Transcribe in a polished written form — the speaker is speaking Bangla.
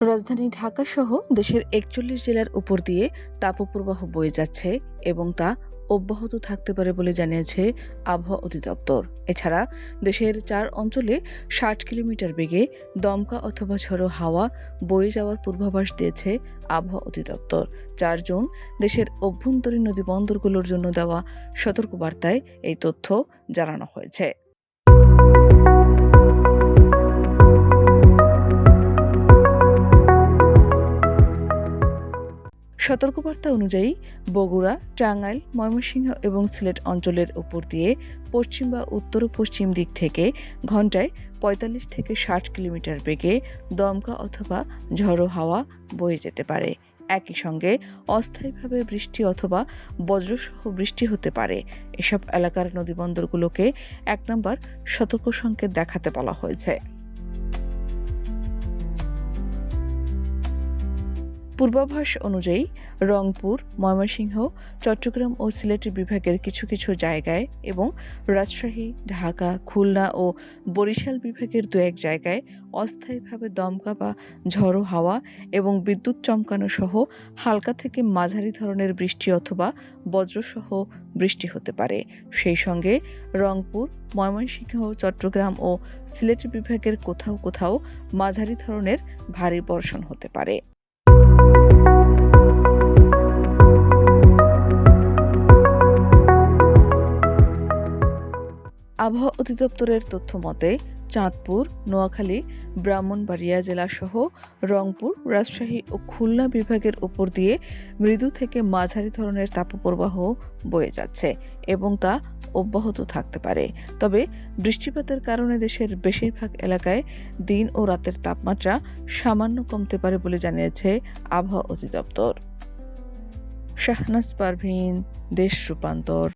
রাজধানী ঢাকাসহ দেশের ৪১ জেলার উপর দিয়ে তাপপ্রবাহ বয়ে যাচ্ছে এবং তা অব্যাহত থাকতে পারে বলে জানিয়েছে আবহাওয়া অধিদপ্তর। এছাড়া দেশের ৪ অঞ্চলে ৬০ কিলোমিটার বেগে দমকা অথবা ঝোড়ো হাওয়া বয়ে যাওয়ার পূর্বাভাস দিয়েছে আবহাওয়া অধিদপ্তর। ৪ জুন দেশের অভ্যন্তরীণ নদীবন্দরগুলোর জন্য দেওয়া সতর্কবার্তায় এই তথ্য জানানো হয়েছে। সতর্কবার্তা অনুযায়ী বগুড়া, টাঙ্গাইল, ময়মনসিংহ এবং সিলেট অঞ্চলের উপর দিয়ে পশ্চিম বা উত্তর পশ্চিম দিক থেকে ঘণ্টায় ৪৫ থেকে ৬০ কিলোমিটার বেগে দমকা অথবা ঝড়ো হাওয়া বয়ে যেতে পারে। একই সঙ্গে অস্থায়ীভাবে বৃষ্টি অথবা বজ্রসহ বৃষ্টি হতে পারে। এসব এলাকার নদীবন্দরগুলোকে ১ নম্বর সতর্ক সংকেত দেখাতে বলা হয়েছে। পূর্বাভাস অনুযায়ী রংপুর, ময়মনসিংহ, চট্টগ্রাম ও সিলেট বিভাগের কিছু কিছু জায়গায় এবং রাজশাহী, ঢাকা, খুলনা ও বরিশাল বিভাগের ২-১ জায়গায় অস্থায়ীভাবে দমকা বা ঝড়ো হাওয়া এবং বিদ্যুৎ চমকানো সহ হালকা থেকে মাঝারি ধরনের বৃষ্টি অথবা বজ্রসহ বৃষ্টি হতে পারে। সেই সঙ্গে রংপুর, ময়মনসিংহ, চট্টগ্রাম ও সিলেট বিভাগের কোথাও কোথাও মাঝারি ধরনের ভারী বর্ষণ হতে পারে। আবহাওয়া অধিদপ্তরের তথ্য মতে চাঁদপুর, নোয়াখালী, ব্রাহ্মণবাড়িয়া জেলাসহ রংপুর, রাজশাহী ও খুলনা বিভাগের উপর দিয়ে মৃদু থেকে মাঝারি ধরনের তাপপ্রবাহ বয়ে যাচ্ছে এবং তা অব্যাহত থাকতে পারে। তবে বৃষ্টিপাতের কারণে দেশের বেশিরভাগ এলাকায় দিন ও রাতের তাপমাত্রা সামান্য কমতে পারে বলে জানিয়েছে আবহাওয়া অধিদপ্তর। শাহনাজ পারভীন, দেশ রূপান্তর।